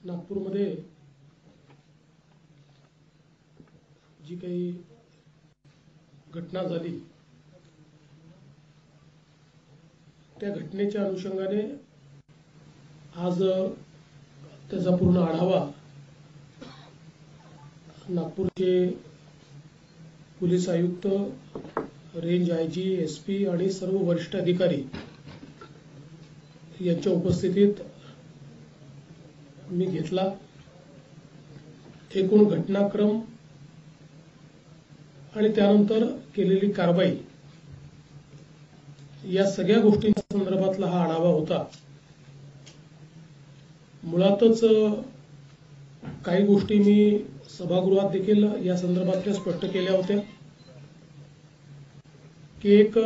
नागपूरमध्ये जी काही घटना झाली त्या घटनेच्या अनुषंगाने आज त्याचा पूर्ण आढावा नागपूरचे पोलीस आयुक्त, रेंज आयजी, एसपी आणि सर्व वरिष्ठ अधिकारी यांच्या उपस्थितीत मी घेतला। एकूण घटनाक्रम आणि त्यानंतर केलेली कारवाई या सगळ्या गोष्टींच्या संदर्भातला हा आढावा होता। मुळातच काही गोष्टी मी सभागृहात देखील या संदर्भातल्या स्पष्ट केल्या होत्या की एक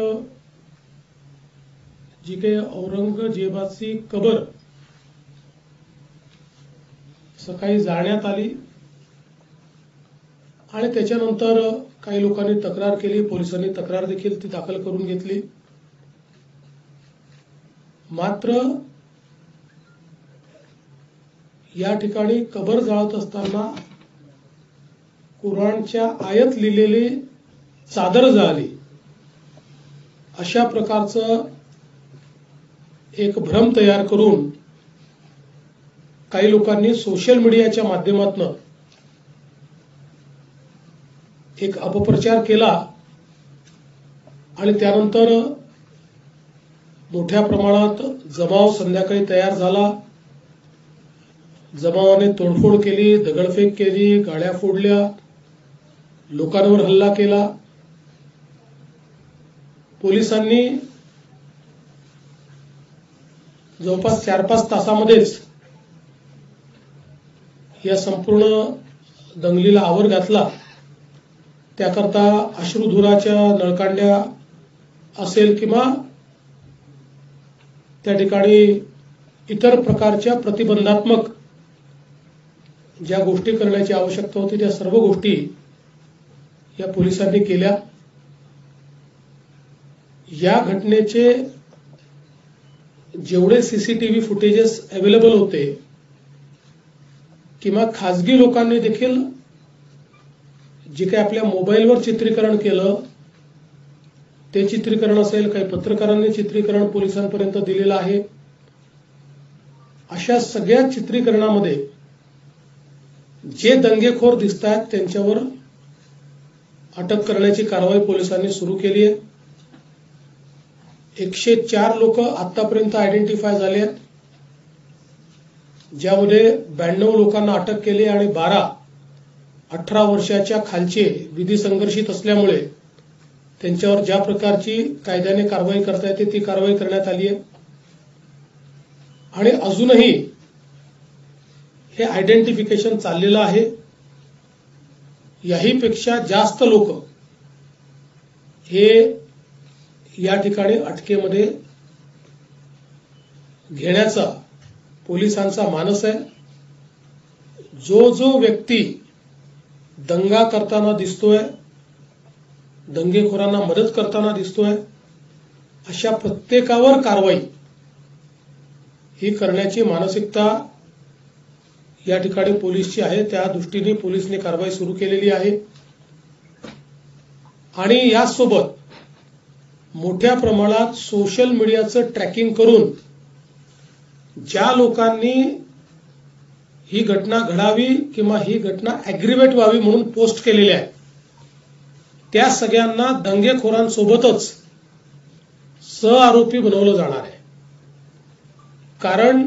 जी काही औरंगजेबाची कबर सकाळी जाळण्यात आली आणि त्याच्यानंतर काही लोकांनी तक्रार केली, पोलिसांनी तक्रार देखील ती दाखल करून घेतली। मात्र या ठिकाणी कबर जाळत असताना कुराणच्या आयत लिहिलेली चादर जाळली, अशा प्रकारचं एक भ्रम तयार करून काही लोकांनी सोशल मीडियाच्या माध्यमातून एक अपप्रचार केला आणि त्यानंतर मोठ्या प्रमाणात जमाव संध्याकाळी तयार झाला। जमावाने तोडफोड केली, दगडफेक केली, गाड्या फोडल्या, लोकांवर हल्ला केला। पोलिसांनी जवळपास 4-5 तासामध्येच या संपूर्ण दंगलीला आवर घातला। त्याकरता अश्रुधुराच्या नळकांड्या असेल किंवा त्या ठिकाणी इतर प्रकारच्या प्रतिबंधात्मक ज्या गोष्टी करण्याची आवश्यकता होती त्या सर्व गोष्टी या पोलिसांनी केल्या। या घटनेचे जेवढे सीसीटीव्ही फुटेजेस अवेलेबल होते किंवा खासगी लोकांनी देखील जे काही आपल्या मोबाईलवर चित्रीकरण केलं ते चित्रीकरण असेल, काही पत्रकारांनी चित्रीकरण पोलिसांपर्यंत दिलेलं आहे। अशा सगळ्या चित्रीकरणामध्ये जे दंगेखोर दिसतात त्यांच्यावर अटक करण्याची कारवाई पोलिसांनी सुरू केली आहे। 104 लोक आतापर्यंत आयडेंटिफाय झाले आहेत, ज्यामध्ये 92 लोकांना अटक केली आणि 18 वर्षाच्या खालचे विधी संघर्षित असल्यामुळे त्यांच्यावर ज्या प्रकारची कायद्याने कारवाई करता येते ती कारवाई करण्यात आली आहे। आणि अजूनही हे आयडेंटिफिकेशन चाललेलं आहे। याहीपेक्षा जास्त लोक हे या ठिकाणी अटकेमध्ये घेण्याचा पोलिसांचा मानस आहे। जो व्यक्ती दंगा करताना दिसतोय, दंगेखोरांना मदत करताना दिसतोय, अशा प्रत्येकावर कारवाई ही करण्याची मानसिकता या ठिकाणी पोलीसची आहे। त्या दृष्टीने पोलिसने कारवाई सुरू केलेली आहे आणि यासोबत मोठ्या प्रमाणात सोशल मीडियाचं ट्रॅकिंग करून ज्या लोकांनी ही घटना घडावी किंवा ही घटना ॲग्रिवेट व्हावी म्हणून पोस्ट केलेल्या आहे त्या सगळ्यांना दंगेखोरांसोबतच सहआरोपी बनवलं जाणार आहे। कारण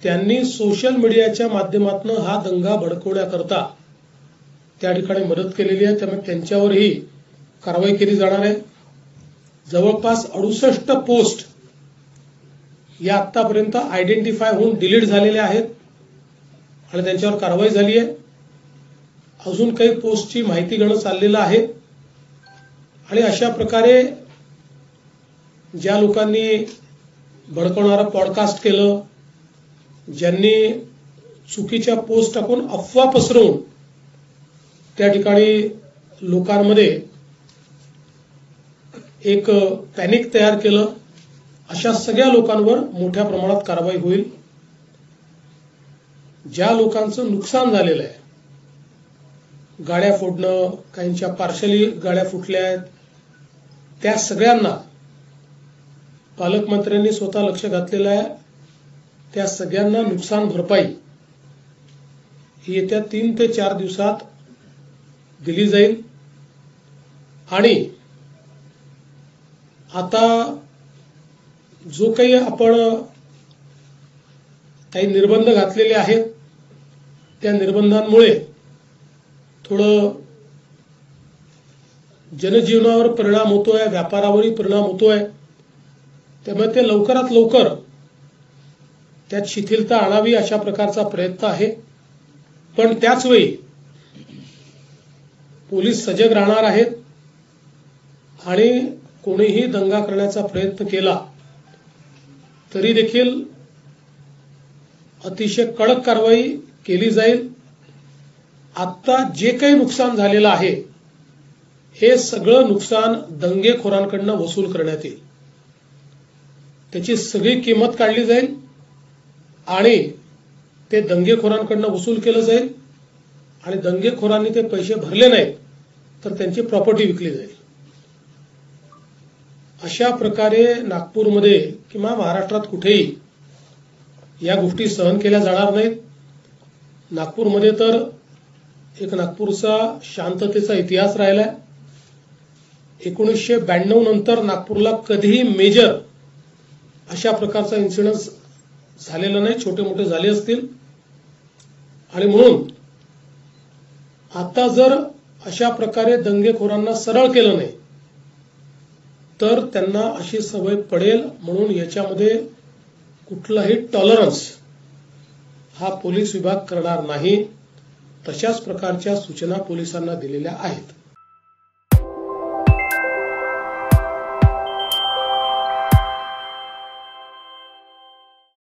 त्यांनी सोशल मीडियाच्या माध्यमातून हा दंगा भडकवण्याकरता त्या ठिकाणी मदत केलेली आहे, त्यामुळे त्यांच्यावरही कारवाई केली जाणार आहे। जवळपास 68 पोस्ट या आतापर्यंत आयडेंटिफाय होऊन डिलीट झालेल्या आहेत आणि त्यांच्यावर कारवाई झाली आहे। अजून काही पोस्टची माहिती घेणं चाललेलं आहे आणि अशा प्रकारे ज्या लोकांनी भडकवणारं पॉडकास्ट केलं, ज्यांनी चुकीच्या पोस्ट टाकून अफवा पसरवून त्या ठिकाणी लोकांमध्ये एक पॅनिक तयार केलं, अशा सगळ्या लोकांवर मोठ्या प्रमाणात कारवाई होईल। ज्या लोकांचं नुकसान झालेलं आहे, गाड्या फोडणं, काहींच्या पार्शली गाड्या फुटल्या आहेत, त्या सगळ्यांना पालकमंत्र्यांनी स्वतः लक्ष घातलेलं आहे. त्या सगळ्यांना नुकसान भरपाई ही येत्या 3 ते 4 दिवसात दिली जाईल. आणि आता जो काही आपण काही निर्बंध घातलेले आहेत, त्या निर्बंधांमुळे थोडं जनजीवनावर परिणाम होतोय, व्यापारावरही परिणाम होतोय. त्यामुळे ते लवकरात लवकर त्यात शिथिलता आणावी अशा प्रकारचा प्रयत्न आहे. पण त्याचवेळी पोलीस सजग राहणार आहेत आणि कोणीही दंगा करण्याचा प्रयत्न केला तरी देखील अतिशय कडक कारवाई केली जाईल. आता जे काही नुकसान झालेलं आहे, हे सगळं नुकसान दंगेखोरांकडून वसूल करण्यात येईल. त्याची सगळी किंमत काढली जाईल आणि ते दंगेखोरांकडून वसूल केलं जाईल. आणि दंगेखोरांनी ते पैसे भरले नाहीत तर त्यांची प्रॉपर्टी विकली जाईल. अशा प्रकारे नागपूरमध्ये किंवा महाराष्ट्रात कुठेही या गोष्टी सहन केल्या जाणार नाहीत. नागपूरमध्ये तर एक नागपूरचा शांततेचा इतिहास राहिलाय. 1992 नंतर नागपूरला कधीही मेजर अशा प्रकारचा इन्सिडेंट झालेला नाही. छोटे मोठे झाले असतील. आणि म्हणून आता जर अशा प्रकारे दंगेखोरांना सरळ केलं नाही तर त्यांना अशी सवय पडेल. म्हणून याच्यामध्ये कुठलाही टॉलरन्स हा पोलीस विभाग करणार नाही. तशाच प्रकारच्या सूचना पोलिसांना दिलेल्या आहेत.